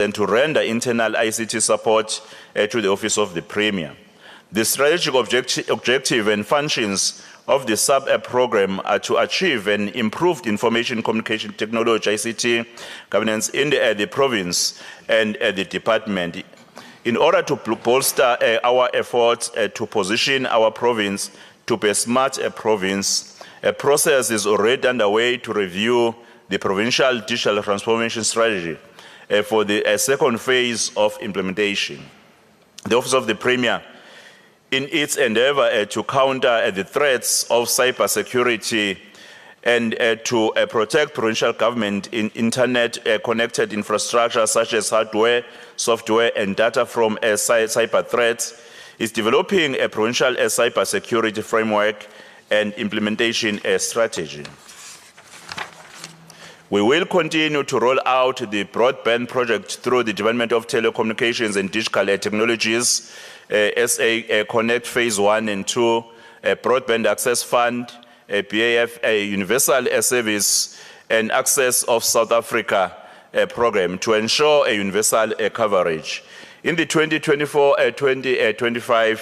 and to render internal ICT support to the Office of the Premier. The strategic objective and functions of the sub-app program are to achieve an improved information communication technology ICT governance in the province and the department. In order to bolster our efforts to position our province to be a smart province, a process is already underway to review the provincial digital transformation strategy for the second phase of implementation. The Office of the Premier, in its endeavor to counter the threats of cybersecurity and to protect provincial government in internet-connected infrastructure such as hardware, software, and data from cyber threats, is developing a provincial cybersecurity framework and implementation strategy. We will continue to roll out the broadband project through the Department of Telecommunications and Digital Technologies, SA Connect Phase 1 and 2, Broadband Access Fund, BAF, Universal Service and Access of South Africa program to ensure a universal coverage. In the 2024-2025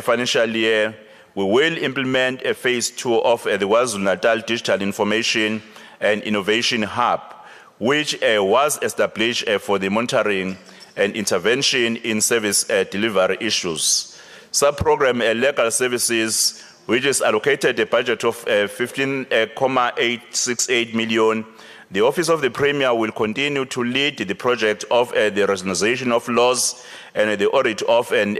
financial year, we will implement a Phase 2 of the KwaZulu-Natal Digital Information and Innovation Hub, which was established for the monitoring and intervention in service delivery issues. Sub-program legal services, which is allocated a budget of 15.868 million. The Office of the Premier will continue to lead the project of the rationalization of laws and the audit of and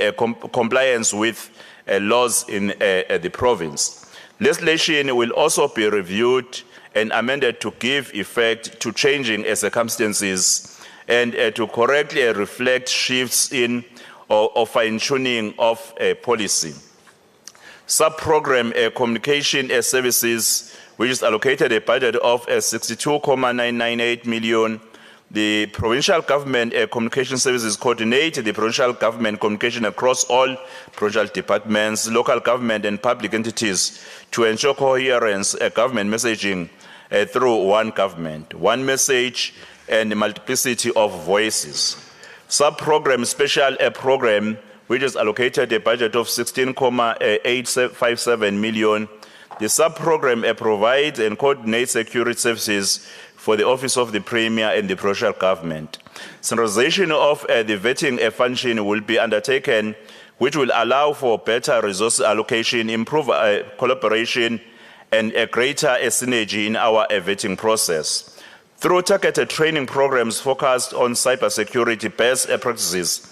compliance with laws in the province. Legislation will also be reviewed and amended to give effect to changing circumstances and to correctly reflect shifts in or fine-tuning of policy. Sub-program communication services, which is allocated a budget of 62.998 million. The provincial government communication services coordinate the provincial government communication across all provincial departments, local government and public entities to ensure coherence government messaging through one government, one message and a multiplicity of voices. Sub-program special program, which is allocated a budget of 16.857 million. The sub-program provides and coordinates security services for the Office of the Premier and the provincial government. Centralization of the vetting function will be undertaken, which will allow for better resource allocation, improve collaboration, and a greater synergy in our vetting process. Through targeted training programs focused on cybersecurity best practices,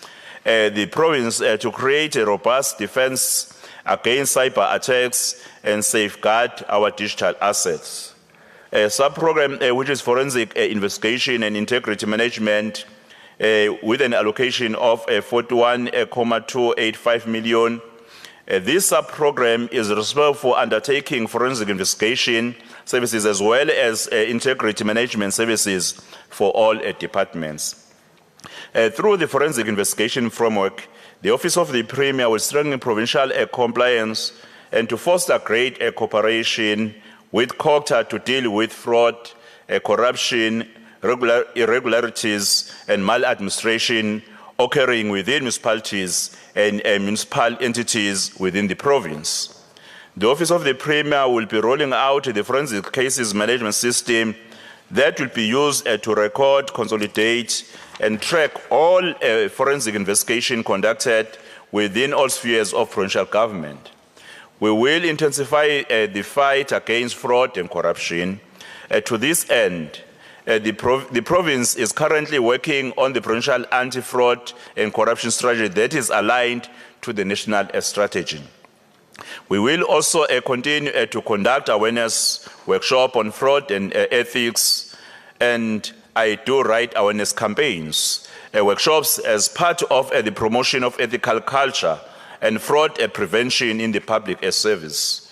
the province to create a robust defense against cyber attacks and safeguard our digital assets. A sub-program which is forensic investigation and integrity management with an allocation of 41.285 million. This sub-program is responsible for undertaking forensic investigation services as well as integrity management services for all departments. Through the forensic investigation framework, the Office of the Premier will strengthen provincial compliance and to foster great cooperation with COCTA to deal with fraud, corruption, irregularities, and maladministration occurring within municipalities and municipal entities within the province. The Office of the Premier will be rolling out the forensic cases management system that will be used to record, consolidate, and track all forensic investigation conducted within all spheres of provincial government. We will intensify the fight against fraud and corruption. To this end, the province is currently working on the provincial anti-fraud and corruption strategy that is aligned to the national strategy. We will also continue to conduct awareness workshop on fraud and ethics, and I do right awareness campaigns, workshops as part of the promotion of ethical culture and fraud prevention in the public service.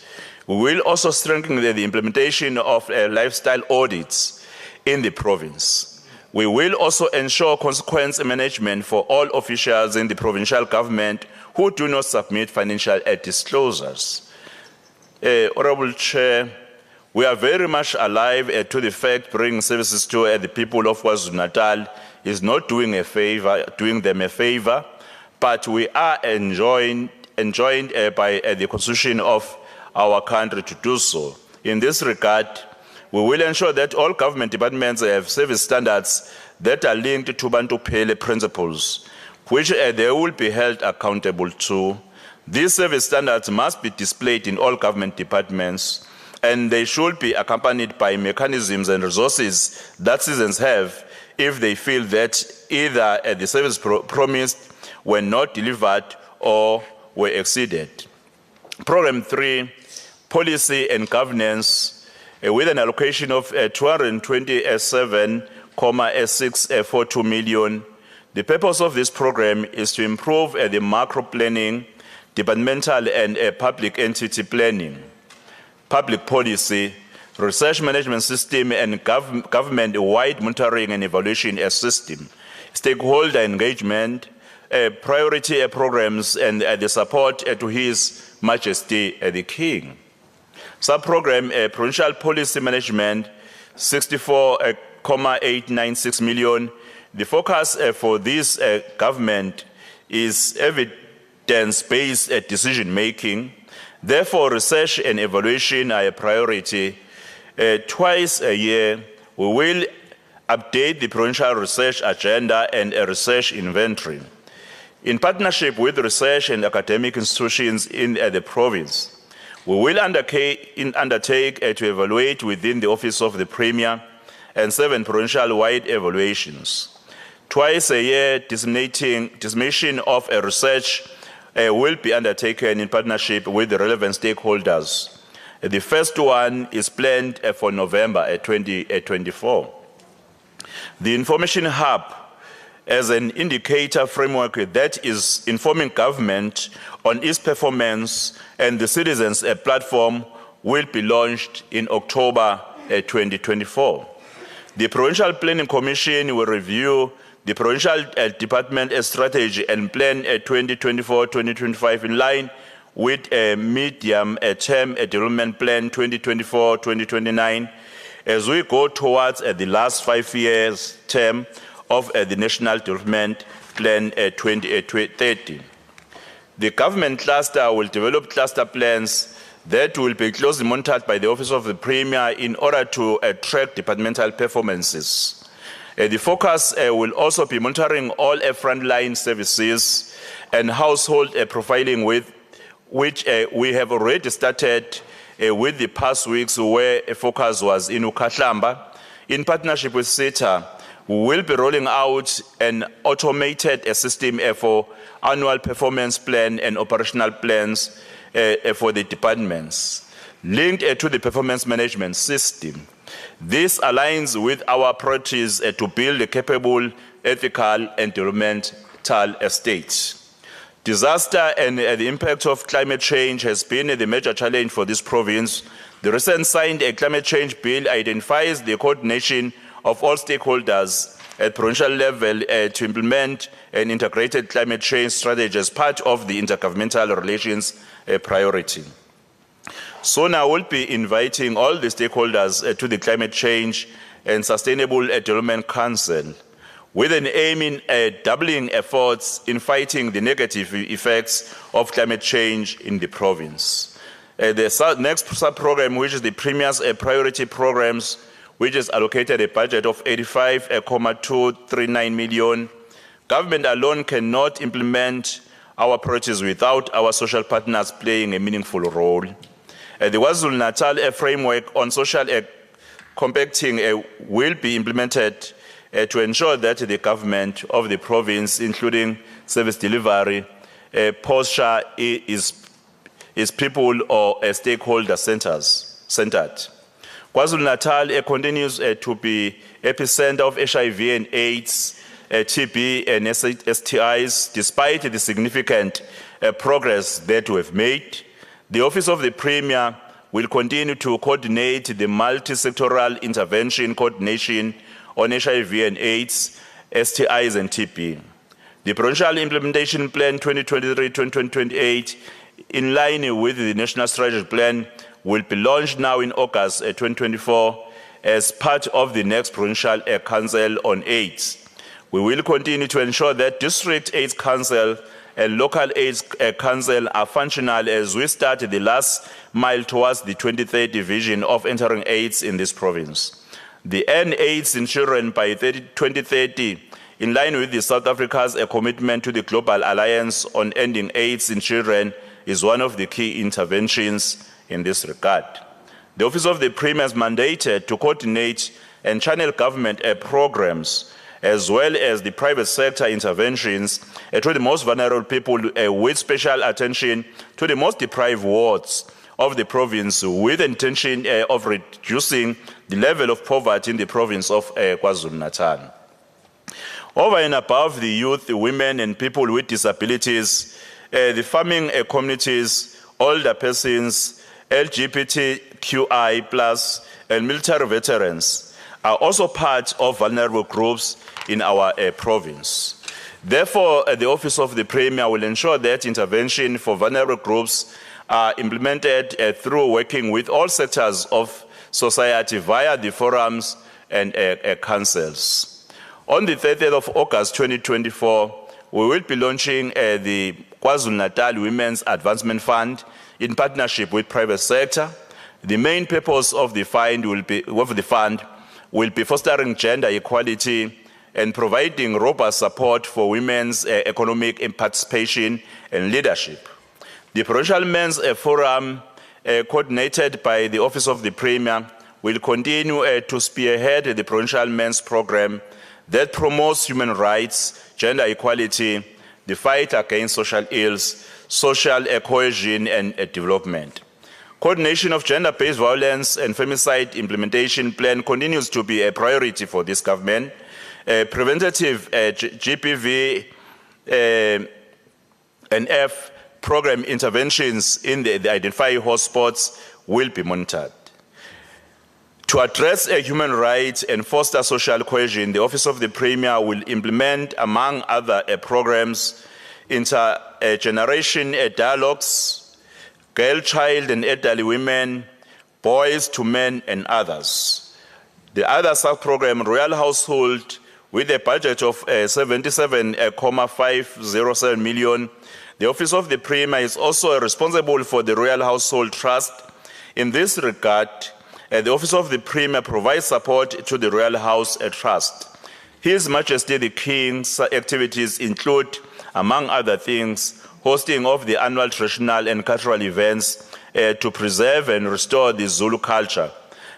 We will also strengthen the implementation of lifestyle audits in the province. We will also ensure consequence management for all officials in the provincial government who do not submit financial disclosures. Honorable Chair, we are very much alive to the fact bringing services to the people of KwaZulu-Natal is not doing them a favor, but we are enjoined by the Constitution of our country to do so. In this regard, we will ensure that all government departments have service standards that are linked to Bantu Pele principles, which they will be held accountable to. These service standards must be displayed in all government departments, and they should be accompanied by mechanisms and resources that citizens have if they feel that either the service promised were not delivered or were exceeded. Program 3, Policy and Governance, with an allocation of 227.642 million. The purpose of this program is to improve the macro planning, departmental and public entity planning, public policy, research management system, and government-wide monitoring and evaluation system, stakeholder engagement, priority programs, and the support to His Majesty the King. Sub-program Provincial Policy Management, 64.896 million. The focus for this government is evidence-based decision-making. Therefore, research and evaluation are a priority. Twice a year, we will update the provincial research agenda and a research inventory. In partnership with research and academic institutions in the province, we will undertake to evaluate within the Office of the Premier and 7 provincial-wide evaluations. Twice a year, dissemination of a research will be undertaken in partnership with the relevant stakeholders. The first one is planned for November 2024. The Information Hub, as an indicator framework that is informing government on its performance, and the citizens platform will be launched in October 2024. The Provincial Planning Commission will review the Provincial Department Strategy and Plan 2024-2025 in line with a medium-term development plan 2024-2029 as we go towards the last 5 years term of the National Development Plan 2030. The government cluster will develop cluster plans that will be closely monitored by the Office of the Premier in order to track departmental performances. The focus will also be monitoring all frontline services and household profiling, with which we have already started with the past weeks, where a focus was in Ukahlamba. In partnership with SETA, we will be rolling out an automated system for annual performance plan and operational plans for the departments, linked to the performance management system. This aligns with our approaches to build a capable, ethical, and developmental state. Disaster and the impact of climate change has been the major challenge for this province. The recent signed climate change bill identifies the coordination of all stakeholders at provincial level to implement an integrated climate change strategy as part of the intergovernmental relations priority. So now we'll be inviting all the stakeholders to the Climate Change and Sustainable Development Council, with an aim in doubling efforts in fighting the negative effects of climate change in the province. The next sub-program, which is the Premier's priority programs, which is allocated a budget of 85.239 million. Government alone cannot implement our priorities without our social partners playing a meaningful role. The KwaZulu-Natal framework on social compacting will be implemented to ensure that the government of the province, including service delivery, posture is people or stakeholder centered. KwaZulu-Natal continues to be epicenter of HIV and AIDS, TB and STIs, despite the significant progress that we have made. The Office of the Premier will continue to coordinate the multi-sectoral intervention coordination on HIV and AIDS, STIs and TB. The Provincial Implementation Plan 2023-2028, in line with the National Strategy Plan, will be launched now in August 2024 as part of the next Provincial Council on AIDS. We will continue to ensure that District AIDS Council and local AIDS council are functional as we start the last mile towards the 2030 vision of entering AIDS in this province. The end AIDS in children by 2030, in line with the South Africa's commitment to the Global Alliance on Ending AIDS in Children, is one of the key interventions in this regard. The Office of the Premier is mandated to coordinate and channel government programs as well as the private sector interventions to the most vulnerable people with special attention to the most deprived wards of the province with the intention of reducing the level of poverty in the province of KwaZulu-Natal. Over and above the youth, the women and people with disabilities, the farming communities, older persons, LGBTQI+, and military veterans are also part of vulnerable groups in our province. Therefore, the Office of the Premier will ensure that intervention for vulnerable groups are implemented through working with all sectors of society via the forums and councils. On the 30th of August 2024, we will be launching the KwaZulu-Natal Women's Advancement Fund in partnership with private sector. The main purpose of the fund will be fostering gender equality and providing robust support for women's economic participation and leadership. The Provincial Men's Forum, coordinated by the Office of the Premier, will continue to spearhead the Provincial Men's Program that promotes human rights, gender equality, the fight against social ills, social cohesion and development. Coordination of gender-based violence and femicide implementation plan continues to be a priority for this government. Preventative GBV and F program interventions in the identified hotspots will be monitored. To address human rights and foster social cohesion, the Office of the Premier will implement, among other programs, intergeneration dialogues, girl, child and elderly women, boys to men and others. The other sub-program, Royal Household, with a budget of 77.507 million, the Office of the Premier is also responsible for the Royal Household Trust. In this regard, the Office of the Premier provides support to the Royal House Trust. His Majesty the King's activities include, among other things, hosting of the annual traditional and cultural events to preserve and restore the Zulu culture,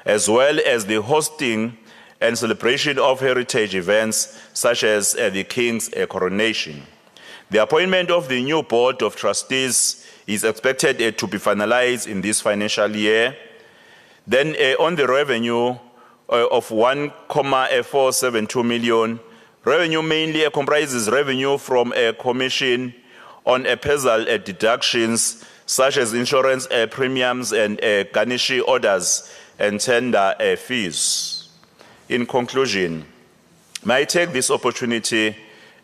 as well as the hosting and celebration of heritage events such as the King's coronation. The appointment of the new Board of Trustees is expected to be finalized in this financial year. Then on the revenue of 1,472 million, revenue mainly comprises revenue from a commission on personal deductions such as insurance premiums and garnishee orders and tender fees. In conclusion, may I take this opportunity,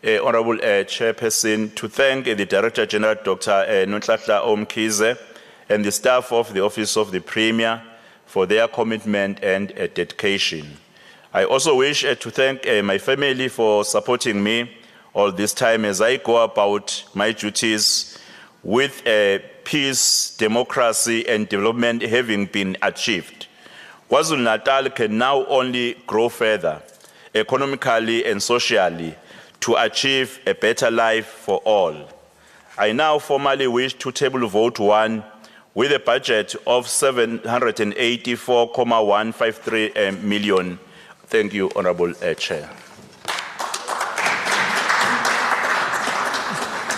Honorable Chairperson, to thank the Director General, Dr. Ntuli Omkhize, and the staff of the Office of the Premier for their commitment and dedication. I also wish to thank my family for supporting me all this time as I go about my duties with peace, democracy, and development having been achieved. KwaZulu-Natal can now only grow further, economically and socially, to achieve a better life for all. I now formally wish to table vote 1 with a budget of 784,153 million. Thank you, Honorable Chair.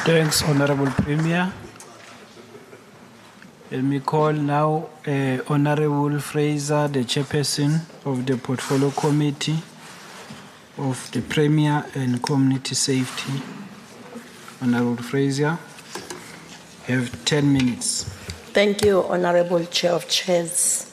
Thanks, Honorable Premier. Let me call now Honorable Fraser, the Chairperson of the Portfolio Committee of the Premier and Community Safety. Honorable Fraser, you have 10 minutes. Thank you, Honorable Chair of Chairs.